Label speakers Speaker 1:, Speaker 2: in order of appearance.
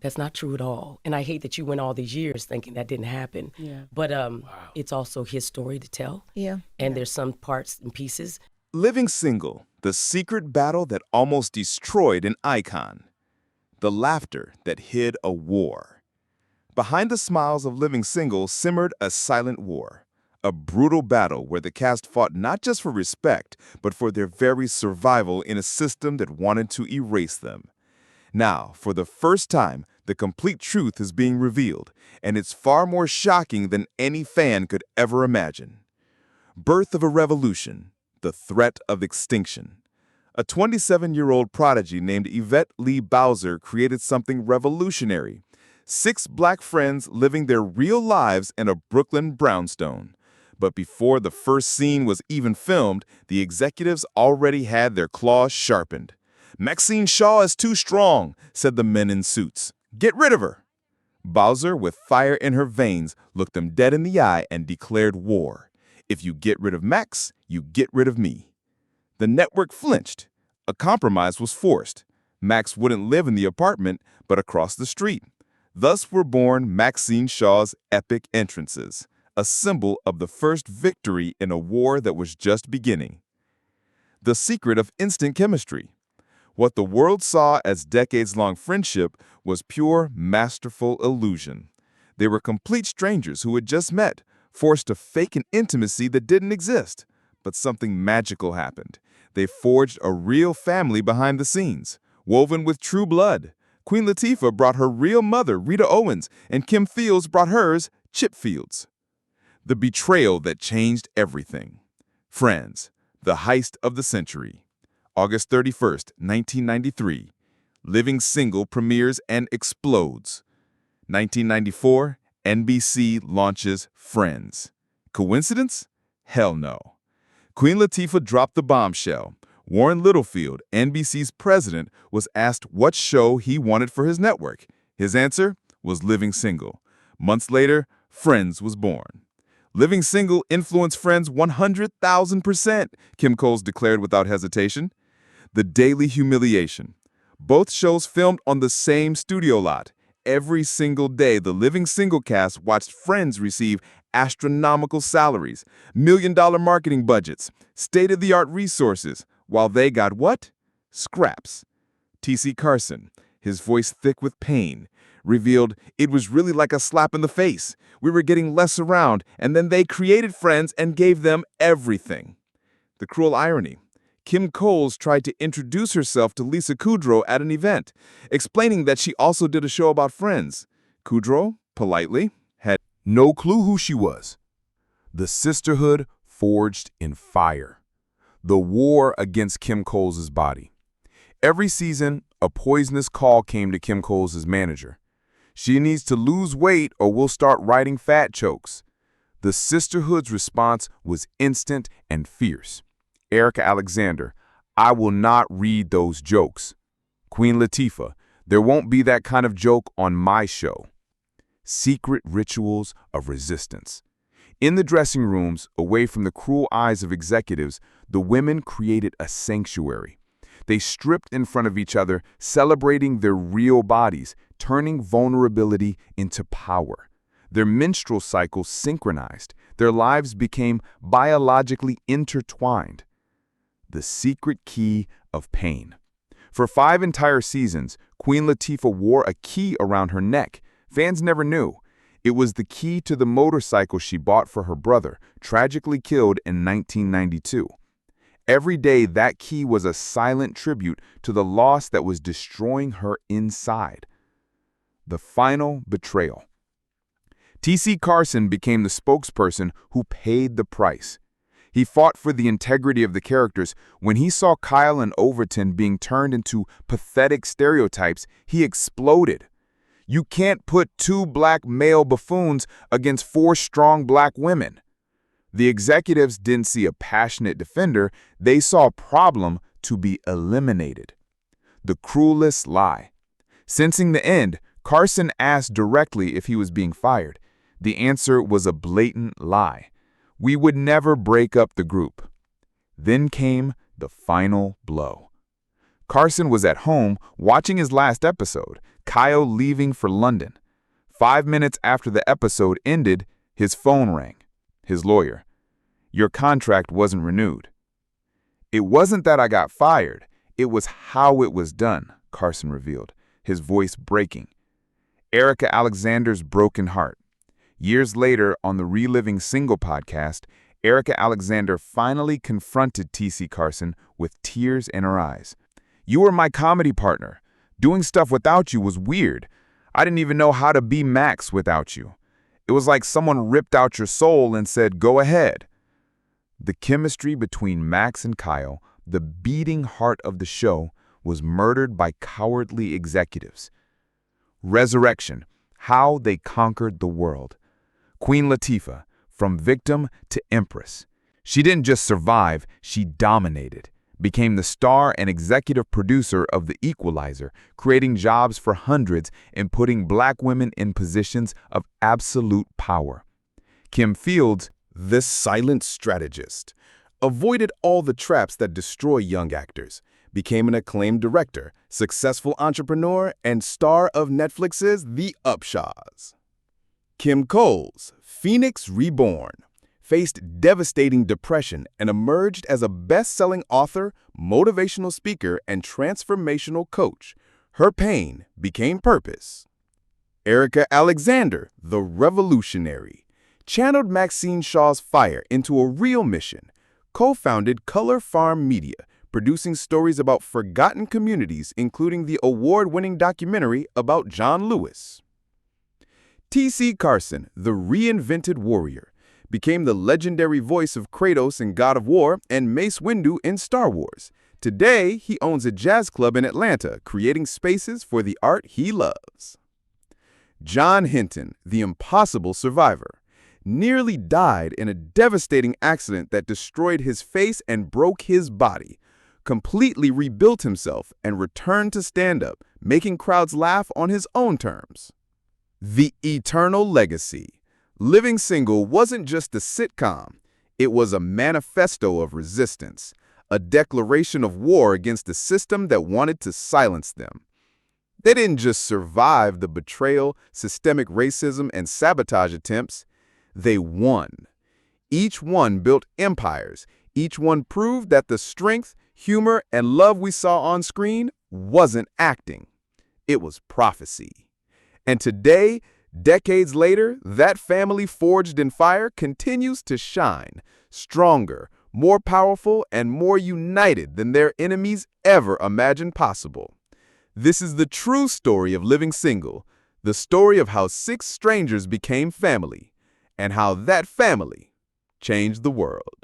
Speaker 1: That's not true at all. And I hate that you went all these years thinking that didn't happen.
Speaker 2: Yeah.
Speaker 1: But it's also his story to tell.
Speaker 2: Yeah.
Speaker 1: And there's some parts and pieces.
Speaker 3: Living Single, the secret battle that almost destroyed an icon. The laughter that hid a war. Behind the smiles of Living Single simmered a silent war. A brutal battle where the cast fought not just for respect, but for their very survival in a system that wanted to erase them. Now, for the first time, the complete truth is being revealed, and it's far more shocking than any fan could ever imagine. Birth of a revolution, the threat of extinction. A 27-year-old prodigy named Yvette Lee Bowser created something revolutionary. 6 black friends living their real lives in a Brooklyn brownstone. But before the first scene was even filmed, the executives already had their claws sharpened. "Maxine Shaw is too strong," said the men in suits. "Get rid of her." Bowser, with fire in her veins, looked them dead in the eye and declared war. "If you get rid of Max, you get rid of me." The network flinched. A compromise was forced. Max wouldn't live in the apartment, but across the street. Thus were born Maxine Shaw's epic entrances, a symbol of the first victory in a war that was just beginning. The secret of instant chemistry. What the world saw as decades-long friendship was pure, masterful illusion. They were complete strangers who had just met, forced to fake an intimacy that didn't exist. But something magical happened. They forged a real family behind the scenes, woven with true blood. Queen Latifah brought her real mother, Rita Owens, and Kim Fields brought hers, Chip Fields. The betrayal that changed everything. Friends, the heist of the century. August 31st, 1993. Living Single premieres and explodes. 1994, NBC launches Friends. Coincidence? Hell no. Queen Latifah dropped the bombshell. Warren Littlefield, NBC's president, was asked what show he wanted for his network. His answer was Living Single. Months later, Friends was born. Living Single influenced Friends 100,000%, Kim Coles declared without hesitation. The daily humiliation. Both shows filmed on the same studio lot. Every single day, the Living Single cast watched Friends receive astronomical salaries, million-dollar marketing budgets, state-of-the-art resources, while they got what? Scraps. T.C. Carson, his voice thick with pain, revealed it was really like a slap in the face. We were getting less around, and then they created Friends and gave them everything. The cruel irony. Kim Coles tried to introduce herself to Lisa Kudrow at an event, explaining that she also did a show about Friends. Kudrow, politely, had no clue who she was. The sisterhood forged in fire. The war against Kim Coles' body. Every season, a poisonous call came to Kim Coles' manager. "She needs to lose weight or we'll start writing fat chokes." The sisterhood's response was instant and fierce. Erica Alexander, "I will not read those jokes." Queen Latifah, "There won't be that kind of joke on my show." Secret rituals of resistance. In the dressing rooms, away from the cruel eyes of executives, the women created a sanctuary. They stripped in front of each other, celebrating their real bodies, turning vulnerability into power. Their menstrual cycles synchronized. Their lives became biologically intertwined. The secret key of pain. For 5 entire seasons, Queen Latifah wore a key around her neck. Fans never knew. It was the key to the motorcycle she bought for her brother, tragically killed in 1992. Every day, that key was a silent tribute to the loss that was destroying her inside. The final betrayal. T.C. Carson became the spokesperson who paid the price. He fought for the integrity of the characters. When he saw Kyle and Overton being turned into pathetic stereotypes, he exploded. "You can't put 2 black male buffoons against 4 strong black women." The executives didn't see a passionate defender, they saw a problem to be eliminated. The cruelest lie. Sensing the end, Carson asked directly if he was being fired. The answer was a blatant lie. "We would never break up the group." Then came the final blow.
Speaker 2: Carson was at home watching his last episode, Kyle leaving for London. 5 minutes after the episode ended, his phone rang. His lawyer. "Your contract wasn't renewed." "It wasn't that I got fired. It was how it was done," Carson revealed, his voice breaking. Erica Alexander's broken heart. Years later, on the Reliving Single podcast, Erica Alexander finally confronted T.C. Carson with tears in her eyes. "You were my comedy partner. Doing stuff without you was weird. I didn't even know how to be Max without you. It was like someone ripped out your soul and said, 'Go ahead.'" The chemistry between Max and Kyle, the beating heart of the show, was murdered by cowardly executives. Resurrection, how they conquered the world. Queen Latifah, from victim to empress. She didn't just survive, she dominated. Became the star and executive producer of The Equalizer, creating jobs for hundreds and putting black women in positions of absolute power. Kim Fields,
Speaker 3: This silent strategist avoided all the traps that destroy young actors, became an acclaimed director, successful entrepreneur, and star of Netflix's The Upshaws. Kim Coles, Phoenix Reborn, faced devastating depression and emerged as a best-selling author, motivational speaker, and transformational coach. Her pain became purpose. Erica Alexander, the revolutionary, channeled Maxine Shaw's fire into a real mission, co-founded Color Farm Media, producing stories about forgotten communities, including the award-winning documentary about John Lewis. T.C. Carson, the reinvented warrior, became the legendary voice of Kratos in God of War and Mace Windu in Star Wars. Today, he owns a jazz club in Atlanta, creating spaces for the art he loves. John Hinton, the impossible survivor, nearly died in a devastating accident that destroyed his face and broke his body, completely rebuilt himself and returned to stand-up, making crowds laugh on his own terms. The Eternal Legacy. Living Single wasn't just a sitcom. It was a manifesto of resistance, a declaration of war against the system that wanted to silence them. They didn't just survive the betrayal, systemic racism, and sabotage attempts. They won. Each one built empires. Each one proved that the strength, humor, and love we saw on screen wasn't acting. It was prophecy. And today, decades later, that family forged in fire continues to shine, stronger, more powerful, and more united than their enemies ever imagined possible. This is the true story of Living Single, the story of how 6 strangers became family, and how that family changed the world.